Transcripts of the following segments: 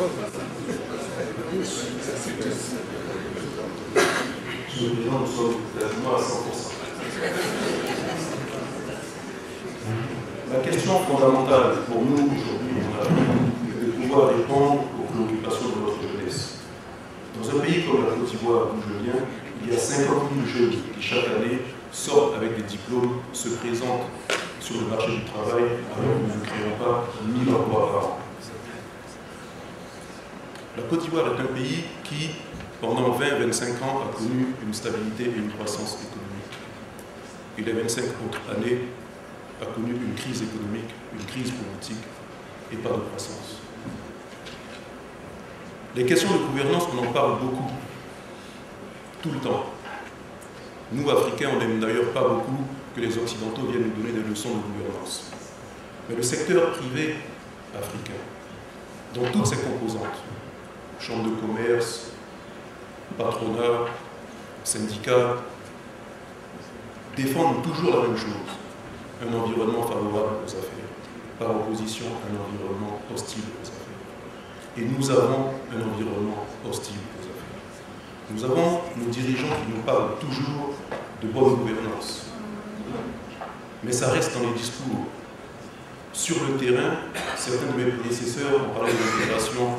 Monsieur le Président, nous sommes quasiment à 100%. La question fondamentale pour nous aujourd'hui en Afrique est de pouvoir répondre aux préoccupations de notre jeunesse. Dans un pays comme la Côte d'Ivoire, d'où je viens, il y a 50 000 jeunes qui chaque année sortent avec des diplômes, se présentent sur le marché du travail alors que nous ne créons pas 1000 emplois par an. La Côte d'Ivoire est un pays qui, pendant 20-25 ans, a connu une stabilité et une croissance économique. Et les 25 autres années a connu une crise économique, une crise politique et pas de croissance. Les questions de gouvernance, on en parle beaucoup, tout le temps. Nous, Africains, on n'aime d'ailleurs pas beaucoup que les Occidentaux viennent nous donner des leçons de gouvernance. Mais le secteur privé africain, dans toutes ses composantes, chambre de commerce, patronat, syndicats, défendent toujours la même chose, un environnement favorable aux affaires, par opposition à un environnement hostile aux affaires. Et nous avons un environnement hostile aux affaires. Nous avons nos dirigeants qui nous parlent toujours de bonne gouvernance. Mais ça reste dans les discours. Sur le terrain, certains de mes prédécesseurs ont parlé d'intégration,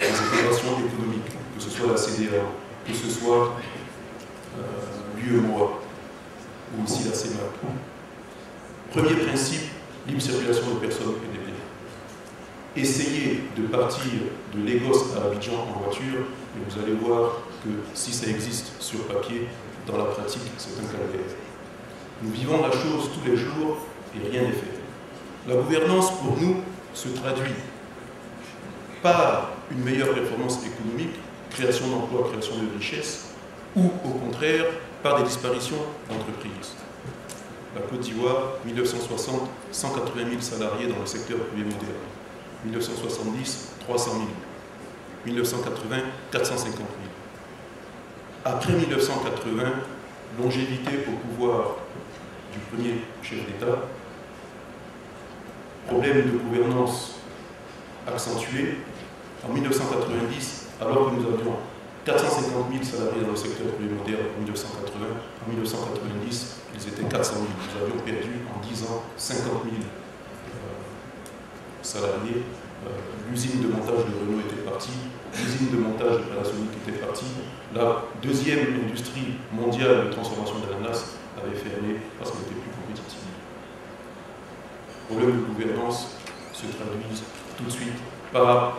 des intégrations économiques, que ce soit la CEDEAO, que ce soit l'UEMOA ou aussi la CEMAC. Premier principe, libre circulation des personnes et des biens. Essayez de partir de Lagos à Abidjan en voiture et vous allez voir que si ça existe sur papier, dans la pratique, c'est un calvaire. Nous vivons la chose tous les jours et rien n'est fait. La gouvernance, pour nous, se traduit par une meilleure performance économique, création d'emplois, création de richesses, ou au contraire, par des disparitions d'entreprises. La Côte d'Ivoire, 1960, 180 000 salariés dans le secteur privé moderne. 1970, 300 000. 1980, 450 000. Après 1980, longévité au pouvoir du premier chef d'État, problème de gouvernance accentué. En 1990, alors que nous avions 450 000 salariés dans le secteur privé moderne en 1980, en 1990, ils étaient 400 000. Nous avions perdu en 10 ans 50 000 salariés. L'usine de montage de Renault était partie, l'usine de montage de Panasonic était partie. La deuxième industrie mondiale de transformation d'ananas avait fermé parce qu'elle n'était plus compétitive. Les problèmes de gouvernance se traduisent tout de suite par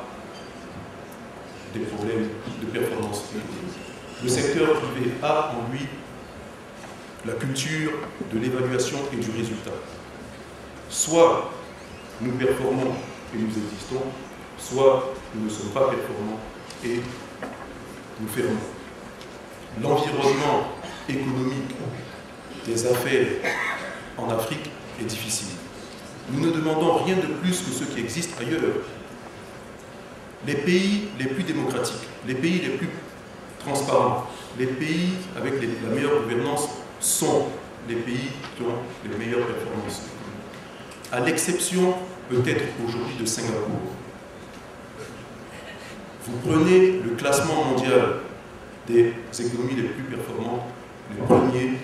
des problèmes de performance économique. Le secteur privé a en lui la culture de l'évaluation et du résultat. Soit nous performons et nous existons, soit nous ne sommes pas performants et nous fermons. L'environnement économique des affaires en Afrique est difficile. Nous ne demandons rien de plus que ce qui existe ailleurs. Les pays les plus démocratiques, les pays les plus transparents, les pays avec la meilleure gouvernance sont les pays qui ont les meilleures performances. À l'exception peut-être aujourd'hui de Singapour. Vous prenez le classement mondial des économies les plus performantes, les premiers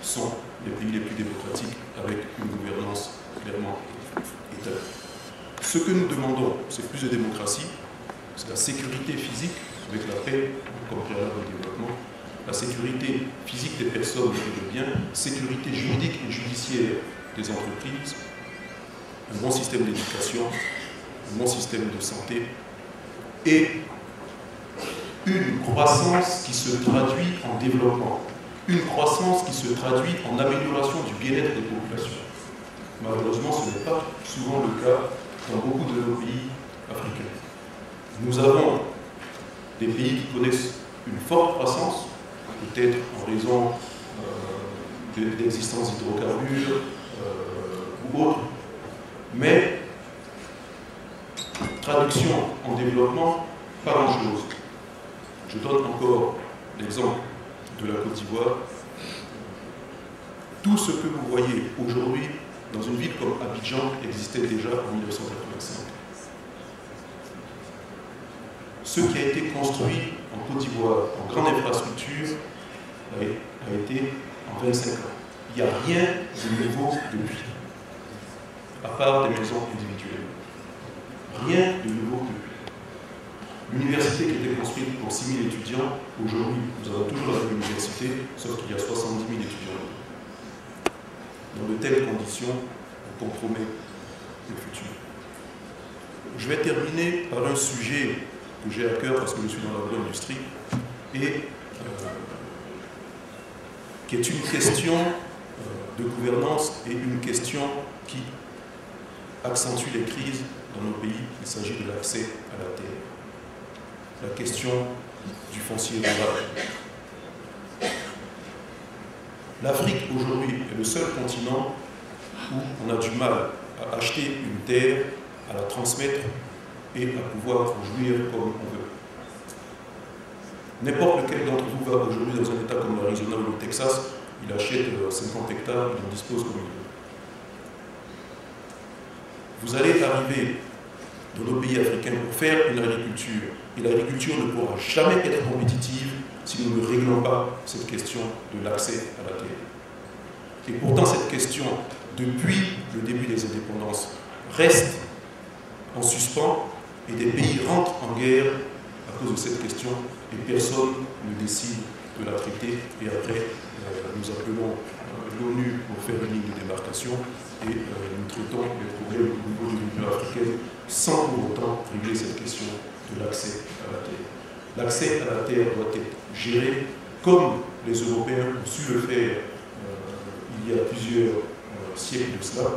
sont les pays les plus démocratiques avec une gouvernance clairement établie. Ce que nous demandons, c'est plus de démocratie, c'est la sécurité physique avec la paix comme préalable au développement, la sécurité physique des personnes et des biens, sécurité juridique et judiciaire des entreprises, un bon système d'éducation, un bon système de santé et une croissance qui se traduit en développement, une croissance qui se traduit en amélioration du bien-être des populations. Malheureusement, ce n'est pas souvent le cas dans beaucoup de nos pays africains. Nous avons des pays qui connaissent une forte croissance, peut-être en raison de l'existence d'hydrocarbures ou autres, mais traduction en développement, pas grand-chose. Je donne encore l'exemple de la Côte d'Ivoire. Tout ce que vous voyez aujourd'hui dans une ville comme Abidjan existait déjà en 1985. ce qui a été construit en Côte d'Ivoire en grande infrastructure a été en 25 ans. Il n'y a rien de nouveau depuis, à part des maisons individuelles. Rien de nouveau depuis. L'université qui était construite pour 6 000 étudiants, aujourd'hui, nous avons toujours la même université, sauf qu'il y a 70 000 étudiants. Dans de telles conditions, on compromet le futur. Je vais terminer par un sujet que j'ai à cœur parce que je suis dans l'agro-industrie et qui est une question de gouvernance et une question qui accentue les crises dans nos pays. Il s'agit de l'accès à la terre. La question du foncier rural. L'Afrique aujourd'hui est le seul continent où on a du mal à acheter une terre, à la transmettre et à pouvoir en jouir comme on veut. N'importe lequel d'entre vous va aujourd'hui dans un état comme l'Arizona ou le Texas, il achète 50 hectares, il en dispose comme il veut. Vous allez arriver dans nos pays africains pour faire une agriculture, et l'agriculture ne pourra jamais être compétitive si nous ne réglons pas cette question de l'accès à la terre. Et pourtant, cette question, depuis le début des indépendances, reste en suspens, et des pays rentrent en guerre à cause de cette question, et personne ne décide de la traiter. Et après, nous appelons l'ONU pour faire une ligne de démarcation, et nous traitons les problèmes au niveau de l'Union africaine sans pour autant régler cette question de l'accès à la terre. L'accès à la terre doit être géré comme les Européens ont su le faire il y a plusieurs siècles de cela,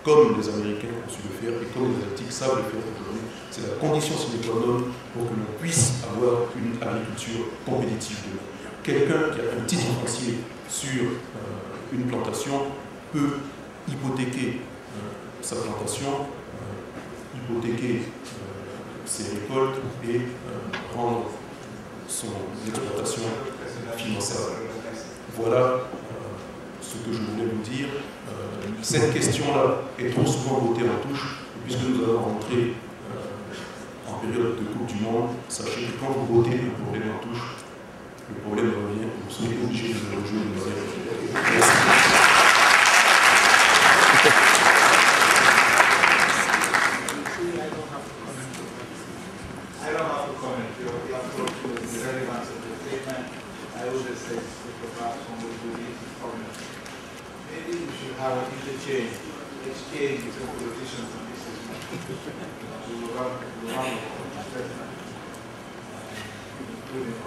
comme les Américains ont su le faire et comme les Asiatiques savent le faire aujourd'hui. C'est la condition sine qua non pour que l'on puisse avoir une agriculture compétitive demain. Quelqu'un qui a un titre foncier sur une plantation peut hypothéquer sa plantation, hypothéquer ses récoltes et rendre son exploitation finançable. Voilà ce que je voulais vous dire. Cette question-là est trop souvent votée en touche, et puisque nous allons rentrer en période de Coupe du Monde, sachez que quand vous votez un problème en touche, le problème revient, vous serez obligé de le rejouer de manière. Merci. I don't have to comment. Your approach to the relevance of the statement. I always say perhaps one would do this comment. Maybe we should have an exchange between politicians and businessmen. We will run the statement, including